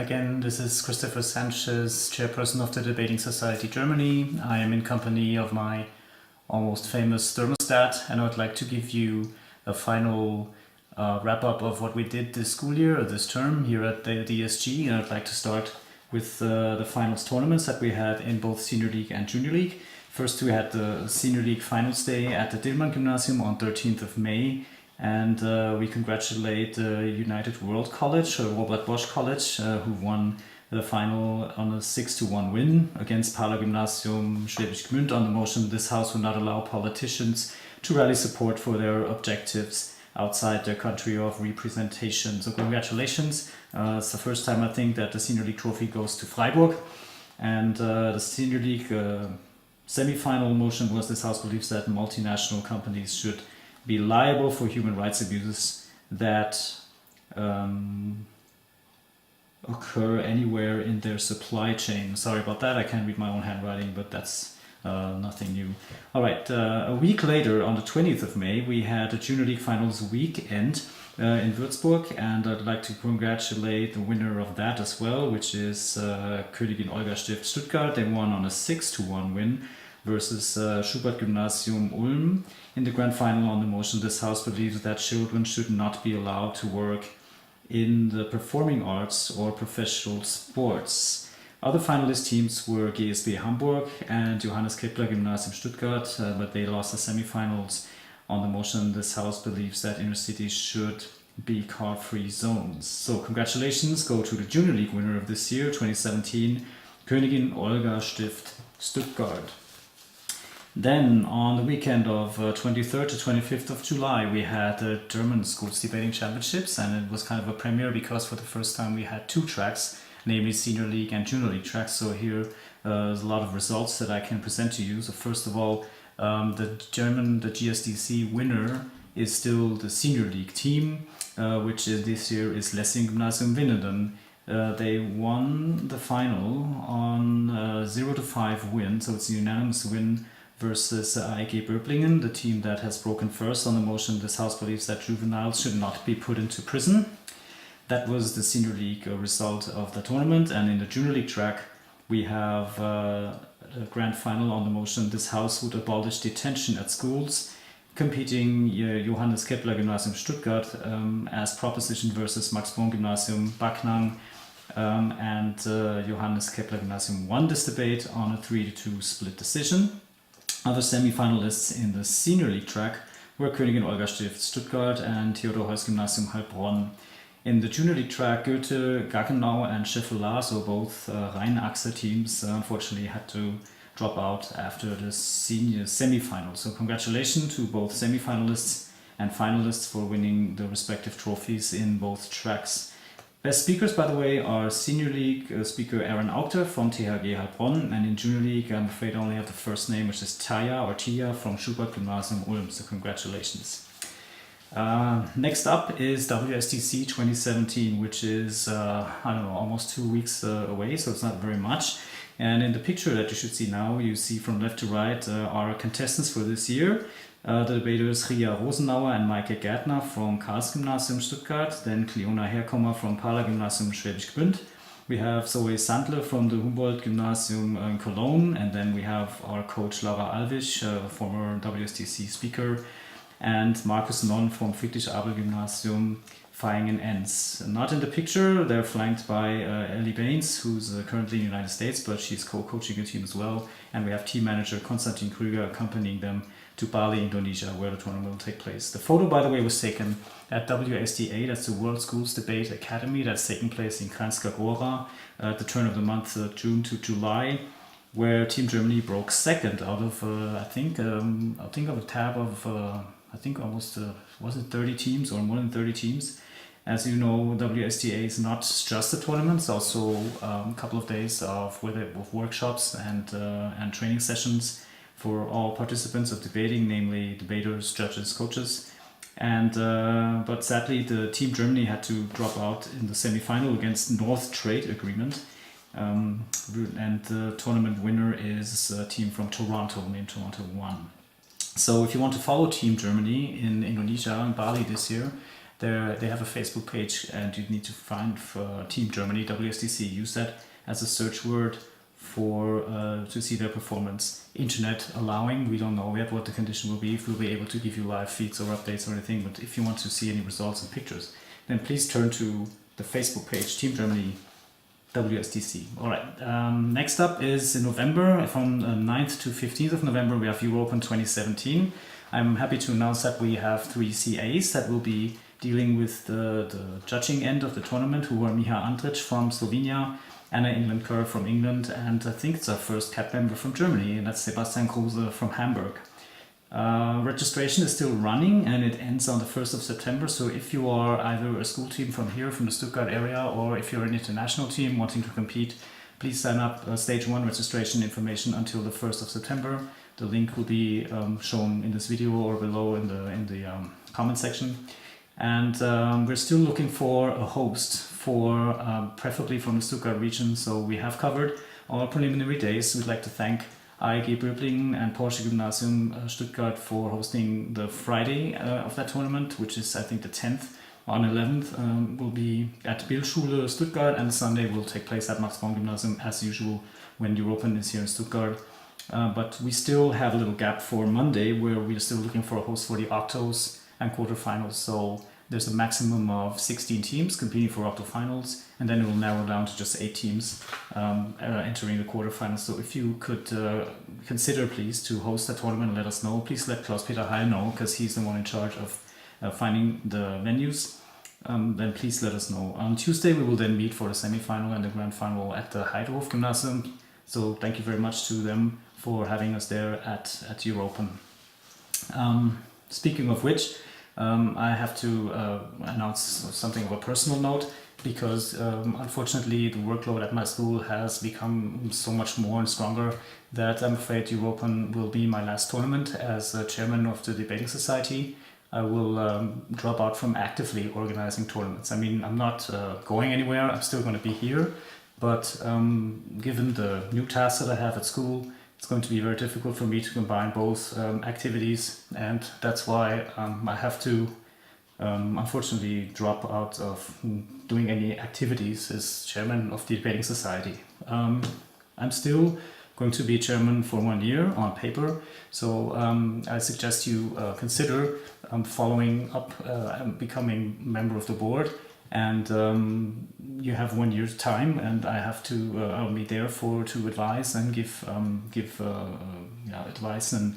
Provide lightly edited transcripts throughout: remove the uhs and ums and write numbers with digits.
Again, this is Christopher Sanchez, Chairperson of the Debating Society Germany. I am in company of my almost famous thermostat, and I would like to give you a final wrap-up of what we did this school year, or this term, here at the DSG. And I'd like to start with the finals tournaments that we had in both Senior League and Junior League. First, we had the Senior League Finals Day at the Dillmann Gymnasium on 13th of May. And we congratulate United World College, or Robert Bosch College, who won the final on a 6-1 win against Pala Gymnasium Schwäbisch Gmünd on the motion this house will not allow politicians to rally support for their objectives outside their country of representation. So congratulations. It's the first time I think that the Senior League trophy goes to Freiburg. And the Senior League semi-final motion was this house believes that multinational companies should be liable for human rights abuses that occur anywhere in their supply chain. Sorry about that, I can't read my own handwriting, but that's nothing new. Alright, a week later, on the 20th of May, we had a Junior League Finals weekend in Würzburg, and I'd like to congratulate the winner of that as well, which is Königin Olga Stift Stuttgart. They won on a 6-1 win versus Schubert Gymnasium Ulm. In the grand final on the motion, this house believes that children should not be allowed to work in the performing arts or professional sports. Other finalist teams were GSB Hamburg and Johannes Kepler Gymnasium Stuttgart, but they lost the semifinals. On the motion, this house believes that inner cities should be car-free zones. So congratulations go to the Junior League winner of this year, 2017, Königin Olga Stift Stuttgart. Then on the weekend of 23rd to 25th of July, we had the German Schools Debating Championships, and it was kind of a premiere because for the first time we had two tracks, namely Senior League and Junior League tracks. So here there's a lot of results that I can present to you. So first of all, the GSDC winner is still the Senior League team, which this year is Lessing Gymnasium Winnenden. They won the final on 0-5 win, so it's a unanimous win versus AEG Böblingen, the team that has broken first on the motion. This house believes that juveniles should not be put into prison. That was the Senior League result of the tournament. And in the Junior League track, we have a grand final on the motion. This house would abolish detention at schools, competing Johannes Kepler Gymnasium Stuttgart as proposition versus Max Born Gymnasium Backnang, and Johannes Kepler Gymnasium won this debate on a 3-2 split decision. Other semi-finalists in the Senior League track were Königin Olga Stift Stuttgart and Theodor Heuss Gymnasium Heilbronn. In the Junior League track, Goethe, Gaggenau and Scheffelar, so both Rheinachse teams, unfortunately had to drop out after the senior semi-final. So congratulations to both semi-finalists and finalists for winning the respective trophies in both tracks. Best speakers, by the way, are Senior League speaker Aaron Aukter from THG Heilbronn, and in Junior League, I'm afraid I only have the first name, which is Tia from Schubert Gymnasium Ulm, so congratulations. Next up is WSDC 2017, which is, I don't know, almost 2 weeks away, so it's not very much. And in the picture that you should see now, you see from left to right our contestants for this year. The debaters Ria Rosenauer and Maike Gärtner from Karls Gymnasium Stuttgart, then Cleona Herkommer from Pala Gymnasium Schwäbisch Gmünd. We have Zoe Sandler from the Humboldt Gymnasium in Cologne, and then we have our coach Laura Alvisch, former WSDC speaker, and Markus Non from Friedrich Abel Gymnasium Vaihingen-Enns. Not in the picture, they're flanked by Ellie Baines, who's currently in the United States, but she's co-coaching a team as well, and we have team manager Konstantin Krüger accompanying them to Bali, Indonesia, where the tournament will take place. The photo, by the way, was taken at WSDA, that's the World Schools Debate Academy, that's taking place in Kranjska Gora at the turn of the month, June to July, where Team Germany broke second out of, I think of a tab of, I think almost, was it 30 teams or more than 30 teams? As you know, WSDA is not just a tournament, it's also a couple of days of workshops and training sessions for all participants of debating, namely debaters, judges, coaches. And but sadly, the Team Germany had to drop out in the semi-final against North Trade Agreement. And the tournament winner is a team from Toronto named Toronto 1. So if you want to follow Team Germany in Indonesia and Bali this year, They have a Facebook page, and you need to find Team Germany WSDC. Use that as a search word for to see their performance. Internet allowing, we don't know yet what the condition will be, if we'll be able to give you live feeds or updates or anything, but if you want to see any results and pictures, then please turn to the Facebook page, Team Germany WSDC. Alright, next up is in November, from 9th to 15th of November, we have EurOpen 2017. I'm happy to announce that we have 3 CAs that will be dealing with the judging end of the tournament, who are Miha Andrić from Slovenia, Anna England Kerr from England, and I think it's our first CAP member from Germany, and that's Sebastian Kruse from Hamburg. Registration is still running, and it ends on the 1st of September, so if you are either a school team from here, from the Stuttgart area, or if you're an international team wanting to compete, please sign up. Stage 1 registration information until the 1st of September. The link will be shown in this video or below in the comment section. And we're still looking for a host for preferably from the Stuttgart region, so we have covered all preliminary days. We'd like to thank AEG Böblingen and Porsche Gymnasium Stuttgart for hosting the Friday of that tournament, which is I think the 10th. On 11th will be at Bildschule Stuttgart, and Sunday will take place at Max Born Gymnasium as usual when EurOpen is here in Stuttgart. But we still have a little gap for Monday, where we're still looking for a host for the octos and quarterfinals. So there's a maximum of 16 teams competing for octofinals, and then it will narrow down to just 8 teams entering the quarterfinals. So if you could consider, please, to host that tournament and let us know. Please let Klaus-Peter Heil know, because he's the one in charge of finding the venues. Then please let us know. On Tuesday we will then meet for the semi-final and the grand final at the Heidehof Gymnasium. So thank you very much to them for having us there at EurOpen. Speaking of which, I have to announce something of a personal note, because unfortunately the workload at my school has become so much more and stronger that I'm afraid EurOpen will be my last tournament as chairman of the debating society. I will drop out from actively organizing tournaments. I mean, I'm not going anywhere, I'm still going to be here, but given the new tasks that I have at school, it's going to be very difficult for me to combine both activities, and that's why I have to unfortunately drop out of doing any activities as chairman of the debating society. I'm still going to be chairman for 1 year on paper, so I suggest you consider following up and becoming member of the board, and you have 1 year's time, and I have to I'll be there to advise and give advice and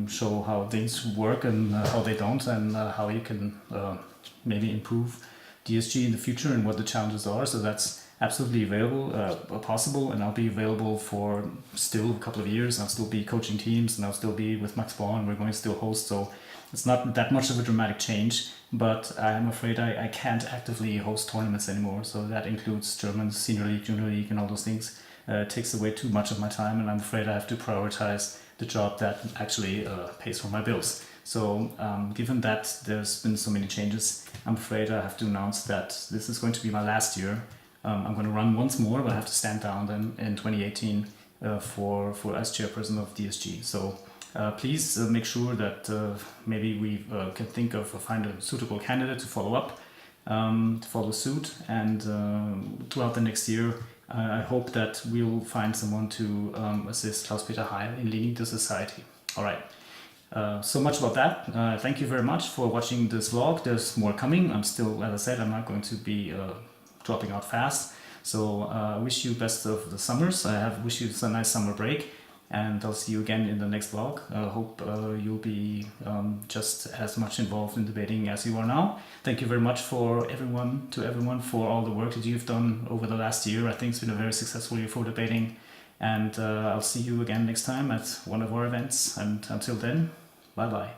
show how things work and how they don't, and how you can maybe improve DSG in the future and what the challenges are. So that's absolutely possible, and I'll be available for still a couple of years. I'll still be coaching teams, and I'll still be with Max Born. We're going to still host, so it's not that much of a dramatic change, but I'm afraid I can't actively host tournaments anymore. So that includes German Senior League, Junior League, and all those things. It takes away too much of my time, and I'm afraid I have to prioritize the job that actually pays for my bills. So given that there's been so many changes, I'm afraid I have to announce that this is going to be my last year. I'm going to run once more, but I have to stand down then in 2018 for as chairperson of DSG. So please make sure that maybe we can think of find a suitable candidate to follow up, to follow suit, and throughout the next year, I hope that we'll find someone to assist Klaus-Peter Heil in leading the society. All right. So much about that. Thank you very much for watching this vlog. There's more coming. I'm still, as I said, I'm not going to be dropping out fast. So I wish you best of the summers. Wish you a nice summer break, and I'll see you again in the next vlog. I hope you'll be just as much involved in debating as you are now. Thank you very much for everyone for all the work that you've done over the last year. I think it's been a very successful year for debating, and I'll see you again next time at one of our events, and until then, bye bye.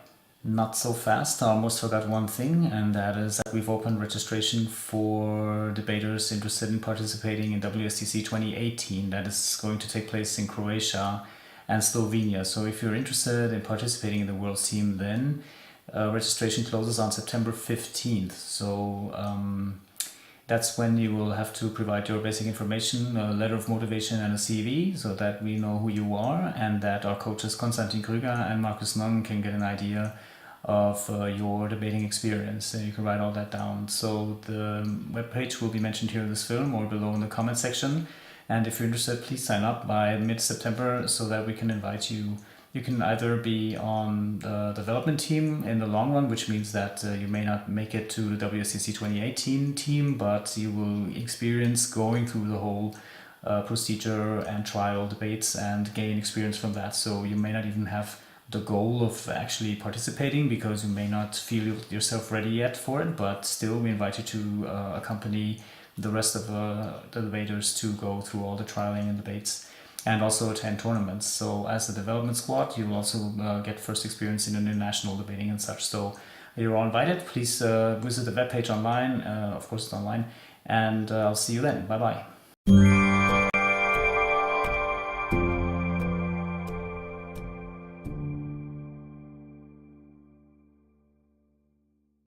Not so fast, I almost forgot one thing, and that is that we've opened registration for debaters interested in participating in WSDC 2018. That is going to take place in Croatia and Slovenia. So if you're interested in participating in the World's team, then registration closes on September 15th. So that's when you will have to provide your basic information, a letter of motivation and a CV, so that we know who you are, and that our coaches Konstantin Krüger and Markus Nung can get an idea of your debating experience. You can write all that down. So the webpage will be mentioned here in this film or below in the comment section. And if you're interested, please sign up by mid-September so that we can invite you. You can either be on the development team in the long run, which means that you may not make it to the WSDC 2018 team, but you will experience going through the whole procedure and trial debates and gain experience from that. So you may not even have the goal of actually participating because you may not feel yourself ready yet for it, but still we invite you to accompany the rest of the debaters to go through all the trialing and debates and also attend tournaments. So as a development squad, you will also get first experience in international debating and such. So you're all invited. Please visit the webpage online. Of course, it's online. And I'll see you then. Bye-bye.